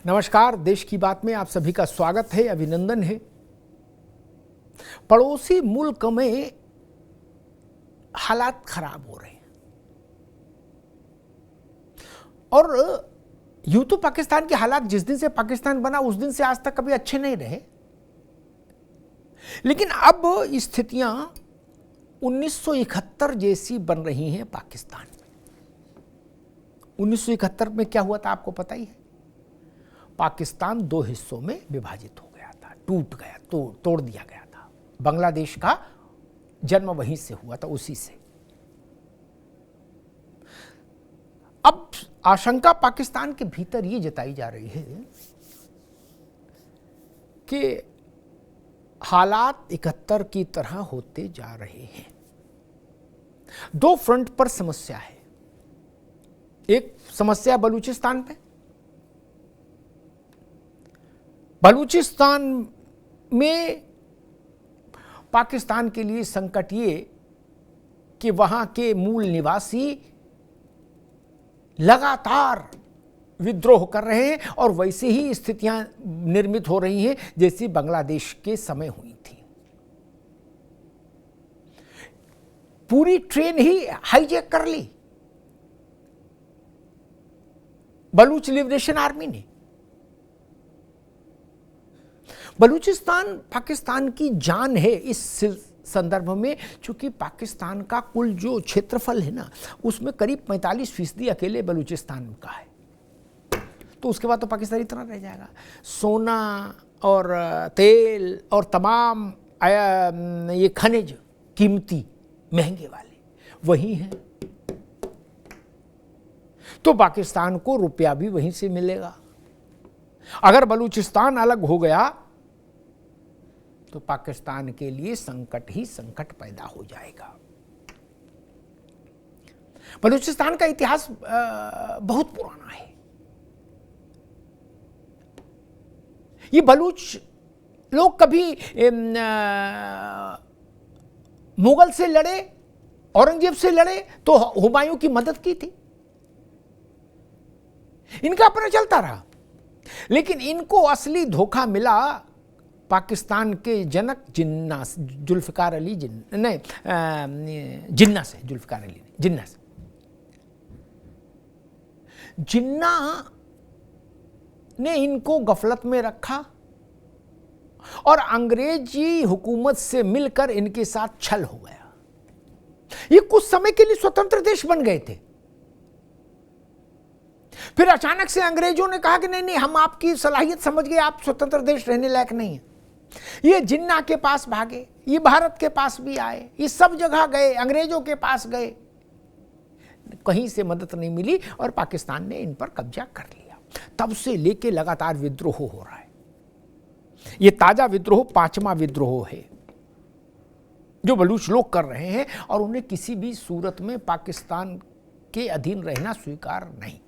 नमस्कार। देश की बात में आप सभी का स्वागत है, अभिनंदन है। पड़ोसी मुल्क में हालात खराब हो रहे हैं और यूं तो पाकिस्तान के हालात जिस दिन से पाकिस्तान बना उस दिन से आज तक कभी अच्छे नहीं रहे, लेकिन अब स्थितियां 1971 जैसी बन रही हैं पाकिस्तान में। 1971 में क्या हुआ था आपको पता ही है। पाकिस्तान दो हिस्सों में विभाजित हो गया था, टूट गया, तोड़ दिया गया था। बांग्लादेश का जन्म वहीं से हुआ था, उसी से। अब आशंका पाकिस्तान के भीतर ये जताई जा रही है कि हालात 71 की तरह होते जा रहे हैं। दो फ्रंट पर समस्या है। एक समस्या बलूचिस्तान पे। बलूचिस्तान में पाकिस्तान के लिए संकट ये कि वहां के मूल निवासी लगातार विद्रोह कर रहे हैं और वैसे ही स्थितियां निर्मित हो रही हैं जैसी बांग्लादेश के समय हुई थी। पूरी ट्रेन ही हाईजैक कर ली बलूच लिबरेशन आर्मी ने। बलूचिस्तान पाकिस्तान की जान है इस संदर्भ में, चूंकि पाकिस्तान का कुल जो क्षेत्रफल है ना, उसमें करीब 45% अकेले बलूचिस्तान का है। तो उसके बाद तो पाकिस्तान इतना रह जाएगा। सोना और तेल और तमाम ये खनिज कीमती महंगे वाले वही हैं। तो पाकिस्तान को रुपया भी वहीं से मिलेगा। अगर बलूचिस्तान अलग हो गया तो पाकिस्तान के लिए संकट ही संकट पैदा हो जाएगा। बलूचिस्तान का इतिहास बहुत पुराना है। ये बलूच लोग कभी मुगल से लड़े, औरंगजेब से लड़े तो हुमायूं की मदद की थी। इनका अपना चलता रहा, लेकिन इनको असली धोखा मिला पाकिस्तान के जनक जिन्ना जुल्फिकार अली जिन्ना से। जुल्फिकार अली जिन्ना से। जिन्ना ने इनको गफलत में रखा और अंग्रेजी हुकूमत से मिलकर इनके साथ छल हो गया। ये कुछ समय के लिए स्वतंत्र देश बन गए थे। फिर अचानक से अंग्रेजों ने कहा कि नहीं नहीं, हम आपकी सलाहियत समझ गए, आप स्वतंत्र देश रहने लायक नहीं है। ये जिन्ना के पास भागे, ये भारत के पास भी आए, ये सब जगह गए, अंग्रेजों के पास गए, कहीं से मदद नहीं मिली और पाकिस्तान ने इन पर कब्जा कर लिया। तब से लेके लगातार विद्रोह हो रहा है। ये ताजा विद्रोह 5वां विद्रोह है जो बलूच लोग कर रहे हैं और उन्हें किसी भी सूरत में पाकिस्तान के अधीन रहना स्वीकार नहीं।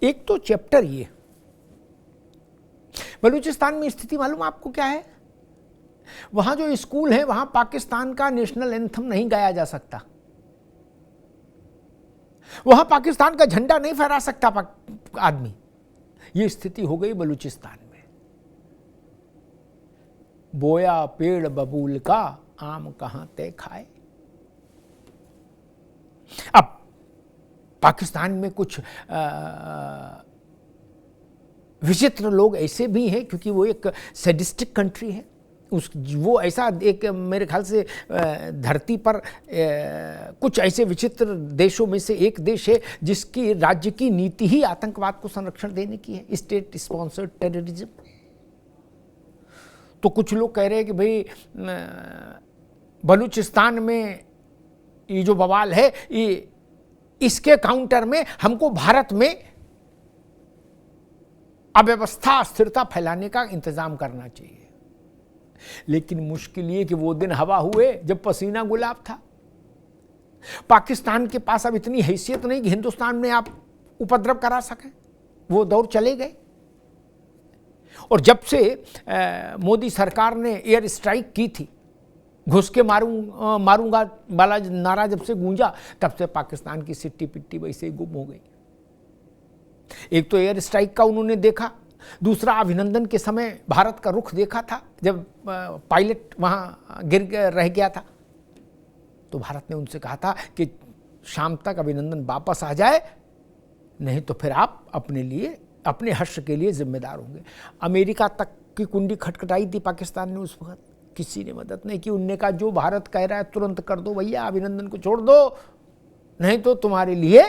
एक तो चैप्टर ये, बलूचिस्तान में स्थिति मालूम आपको क्या है? वहां जो स्कूल है वहां पाकिस्तान का नेशनल एंथम नहीं गाया जा सकता। वहां पाकिस्तान का झंडा नहीं फहरा सकता आदमी। ये स्थिति हो गई बलूचिस्तान में। बोया पेड़ बबूल का, आम कहां तय खाए। अब पाकिस्तान में कुछ विचित्र लोग ऐसे भी हैं, क्योंकि वो एक सैडिस्टिक कंट्री है। वो ऐसा एक, मेरे ख्याल से धरती पर कुछ ऐसे विचित्र देशों में से एक देश है जिसकी राज्य की नीति ही आतंकवाद को संरक्षण देने की है, स्टेट स्पॉन्सर्ड टेररिज्म। तो कुछ लोग कह रहे हैं कि भाई बलूचिस्तान में ये जो बवाल है, ये इसके काउंटर में हमको भारत में अव्यवस्था, अस्थिरता फैलाने का इंतजाम करना चाहिए। लेकिन मुश्किल ये कि वो दिन हवा हुए जब पसीना गुलाब था। पाकिस्तान के पास अब इतनी हैसियत नहीं कि हिंदुस्तान में आप उपद्रव करा सकें। वो दौर चले गए। और जब से मोदी सरकार ने एयर स्ट्राइक की थी, घुस के मारूंगा वाला नारा जब से गूंजा, तब से पाकिस्तान की सिट्टी पिट्टी वैसे ही गुम हो गई। एक तो एयर स्ट्राइक का उन्होंने देखा, दूसरा अभिनंदन के समय भारत का रुख देखा था जब पायलट वहां रह गया था। तो भारत ने उनसे कहा था कि शाम तक अभिनंदन वापस आ जाए, नहीं तो फिर आप अपने लिए, अपने हर्ष के लिए जिम्मेदार होंगे। अमेरिका तक की कुंडी खटखटाई थी पाकिस्तान ने उस वक्त, किसी ने मदद नहीं की। उनने कहा जो भारत कह रहा है तुरंत कर दो भैया, अभिनंदन को छोड़ दो, नहीं तो तुम्हारे लिए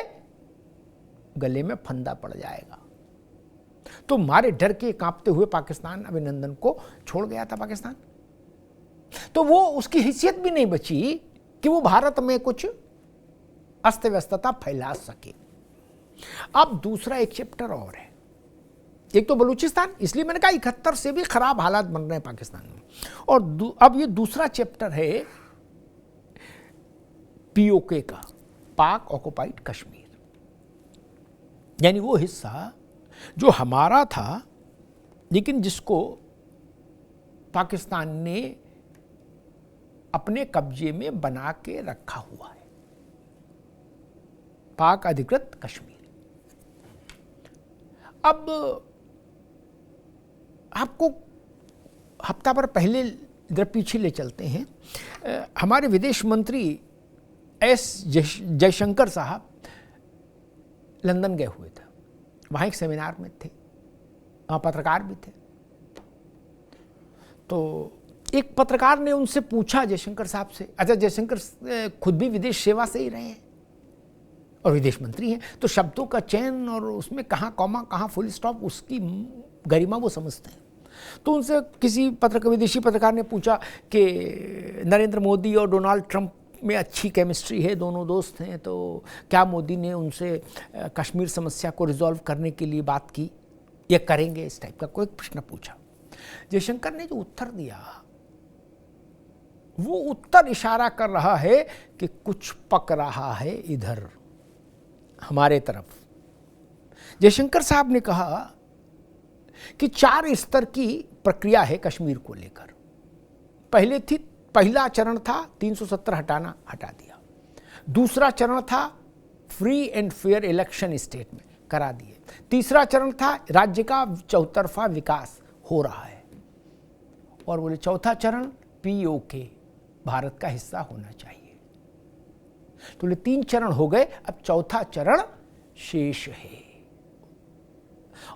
गले में फंदा पड़ जाएगा। तो मारे डर के कांपते हुए पाकिस्तान अभिनंदन को छोड़ गया था पाकिस्तान। तो वो उसकी हैसियत भी नहीं बची कि वो भारत में कुछ अस्त व्यस्तता फैला सके। अब दूसरा एक चैप्टर और है, एक तो बलूचिस्तान, इसलिए मैंने कहा 71 से भी खराब हालात बन रहे हैं पाकिस्तान में, और अब ये दूसरा चैप्टर है पीओके का, पाक ऑक्युपाइड कश्मीर, यानी वो हिस्सा जो हमारा था लेकिन जिसको पाकिस्तान ने अपने कब्जे में बना के रखा हुआ है, पाक अधिकृत कश्मीर। अब आपको हफ्ता भर पहले इधर पीछे ले चलते हैं। हमारे विदेश मंत्री एस जयशंकर साहब लंदन गए हुए थे, वहाँ एक सेमिनार में थे, वहाँ पत्रकार भी थे। तो एक पत्रकार ने उनसे पूछा जयशंकर साहब से, अच्छा जयशंकर खुद भी विदेश सेवा से ही रहे हैं और विदेश मंत्री हैं, तो शब्दों का चयन और उसमें कहाँ कॉमा कहाँ फुल स्टॉप, उसकी गरिमा वो समझते हैं। तो उनसे किसी विदेशी पत्रकार ने पूछा कि नरेंद्र मोदी और डोनाल्ड ट्रंप में अच्छी केमिस्ट्री है, दोनों दोस्त हैं, तो क्या मोदी ने उनसे कश्मीर समस्या को रिजॉल्व करने के लिए बात की या करेंगे, इस टाइप का कोई प्रश्न पूछा। जयशंकर ने जो उत्तर दिया वो उत्तर इशारा कर रहा है कि कुछ पक रहा है इधर हमारे तरफ। जयशंकर साहब ने कहा कि 4 स्तर की प्रक्रिया है कश्मीर को लेकर। पहला चरण था 370 हटाना, हटा दिया। दूसरा चरण था free and fair election state में, करा दिए। तीसरा चरण था राज्य का चौतरफा विकास हो रहा है, और बोले चौथा चरण पीओके भारत का हिस्सा होना चाहिए। तो बोले 3 चरण हो गए, अब चौथा चरण शेष है।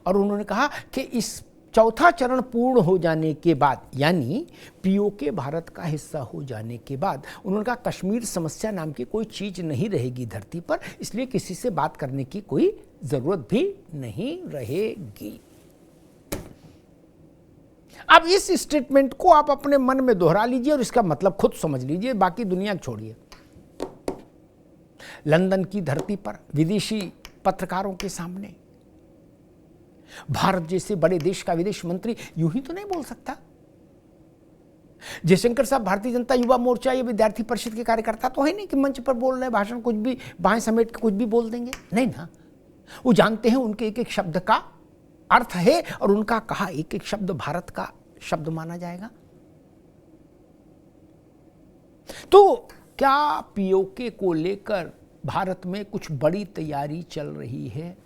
और उन्होंने कहा कि इस चौथा चरण पूर्ण हो जाने के बाद, यानी पीओके भारत का हिस्सा हो जाने के बाद, उन्होंने कहा कश्मीर समस्या नाम की कोई चीज नहीं रहेगी धरती पर, इसलिए किसी से बात करने की कोई जरूरत भी नहीं रहेगी। अब इस स्टेटमेंट को आप अपने मन में दोहरा लीजिए और इसका मतलब खुद समझ लीजिए, बाकी दुनिया छोड़िए। लंदन की धरती पर विदेशी पत्रकारों के सामने भारत जैसे बड़े देश का विदेश मंत्री यूं ही तो नहीं बोल सकता। जयशंकर साहब भारतीय जनता युवा मोर्चा या विद्यार्थी परिषद के कार्यकर्ता तो है नहीं कि मंच पर बोल रहे भाषण कुछ भी बाएं समेट के कुछ भी बोल देंगे, नहीं ना। वो जानते हैं उनके एक एक शब्द का अर्थ है और उनका कहा एक एक शब्द भारत का शब्द माना जाएगा। तो क्या पीओके को लेकर भारत में कुछ बड़ी तैयारी चल रही है?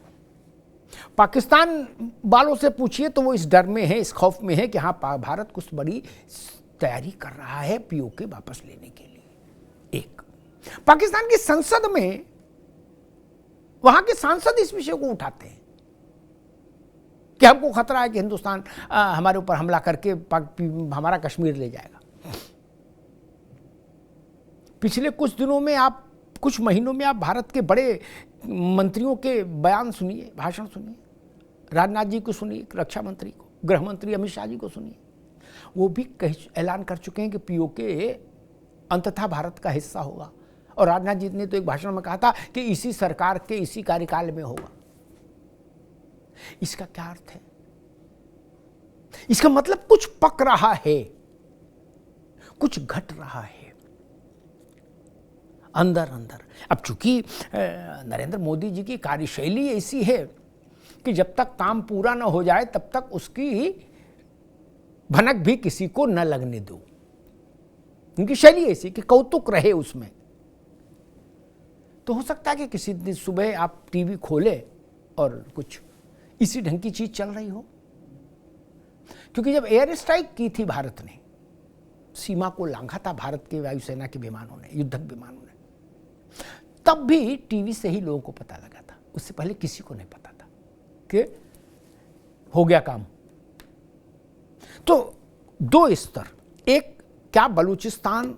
पाकिस्तान वालों से पूछिए तो वो इस डर में है, इस खौफ में है कि हाँ भारत कुछ बड़ी तैयारी कर रहा है पीओके वापस लेने के लिए। एक पाकिस्तान की संसद में वहां के सांसद इस विषय को उठाते हैं कि हमको खतरा है कि हिंदुस्तान हमारे ऊपर हमला करके हमारा कश्मीर ले जाएगा। पिछले कुछ दिनों में आप, कुछ महीनों में आप भारत के बड़े मंत्रियों के बयान सुनिए, भाषण सुनिए। राजनाथ जी को सुनिए, रक्षा मंत्री को, गृह मंत्री अमित शाह जी को सुनिए। वो भी ऐलान कर चुके हैं कि पीओके अंततः भारत का हिस्सा होगा। और राजनाथ जी ने तो एक भाषण में कहा था कि इसी सरकार के इसी कार्यकाल में होगा। इसका क्या अर्थ है? इसका मतलब कुछ पक रहा है, कुछ घट रहा है अंदर अंदर। अब चूंकि नरेंद्र मोदी जी की कार्यशैली ऐसी है कि जब तक काम पूरा न हो जाए तब तक उसकी भनक भी किसी को न लगने दो। उनकी शैली ऐसी कि कौतुक रहे उसमें। तो हो सकता है कि किसी दिन सुबह आप टीवी खोले और कुछ इसी ढंग की चीज चल रही हो। क्योंकि जब एयर स्ट्राइक की थी भारत ने, सीमा को लांघा था भारत के वायुसेना के विमानों ने, युद्धक विमानों ने, तब भी टीवी से ही लोगों को पता लगा था, उससे पहले किसी को नहीं पता था कि हो गया काम। तो दो स्तर, एक क्या बलूचिस्तान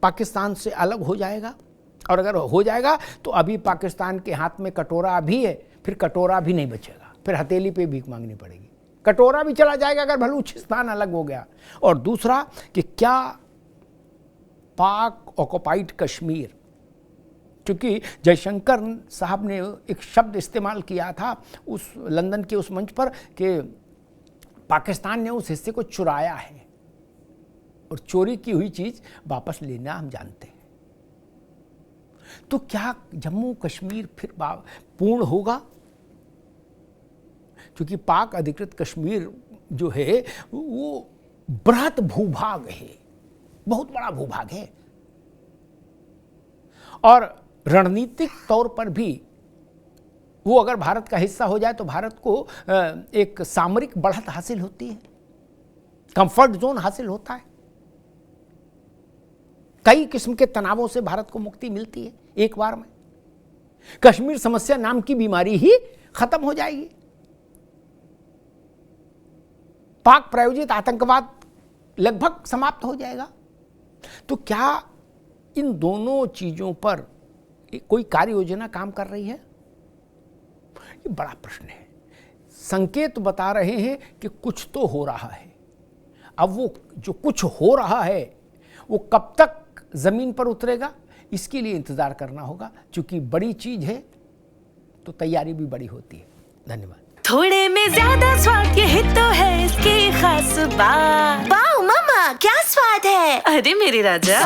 पाकिस्तान से अलग हो जाएगा, और अगर हो जाएगा तो अभी पाकिस्तान के हाथ में कटोरा भी है, फिर कटोरा भी नहीं बचेगा, फिर हथेली पे भीख मांगनी पड़ेगी, कटोरा भी चला जाएगा अगर बलूचिस्तान अलग हो गया। और दूसरा कि क्या पाक ऑक्युपाइड कश्मीर, क्योंकि जयशंकर साहब ने एक शब्द इस्तेमाल किया था उस लंदन के उस मंच पर कि पाकिस्तान ने उस हिस्से को चुराया है, और चोरी की हुई चीज वापस लेना हम जानते हैं। तो क्या जम्मू कश्मीर फिर पूर्ण होगा? क्योंकि पाक अधिकृत कश्मीर जो है वो बृहत भूभाग है, बहुत बड़ा भूभाग है, और रणनीतिक तौर पर भी वो अगर भारत का हिस्सा हो जाए तो भारत को एक सामरिक बढ़त हासिल होती है, कंफर्ट जोन हासिल होता है, कई किस्म के तनावों से भारत को मुक्ति मिलती है एक बार में। कश्मीर समस्या नाम की बीमारी ही खत्म हो जाएगी, पाक प्रायोजित आतंकवाद लगभग समाप्त हो जाएगा। तो क्या इन दोनों चीजों पर कोई कार्य योजना काम कर रही है? ये बड़ा प्रश्न है। संकेत बता रहे हैं कि कुछ तो हो रहा है। अब वो जो कुछ हो रहा है वो कब तक जमीन पर उतरेगा, इसके लिए इंतजार करना होगा। क्योंकि बड़ी चीज है तो तैयारी भी बड़ी होती है। धन्यवाद। थोड़े में ज्यादा स्वाद, यही तो है इसकी खास बात। वाओ मम्मा, क्या स्वाद है। अरे मेरे राजा।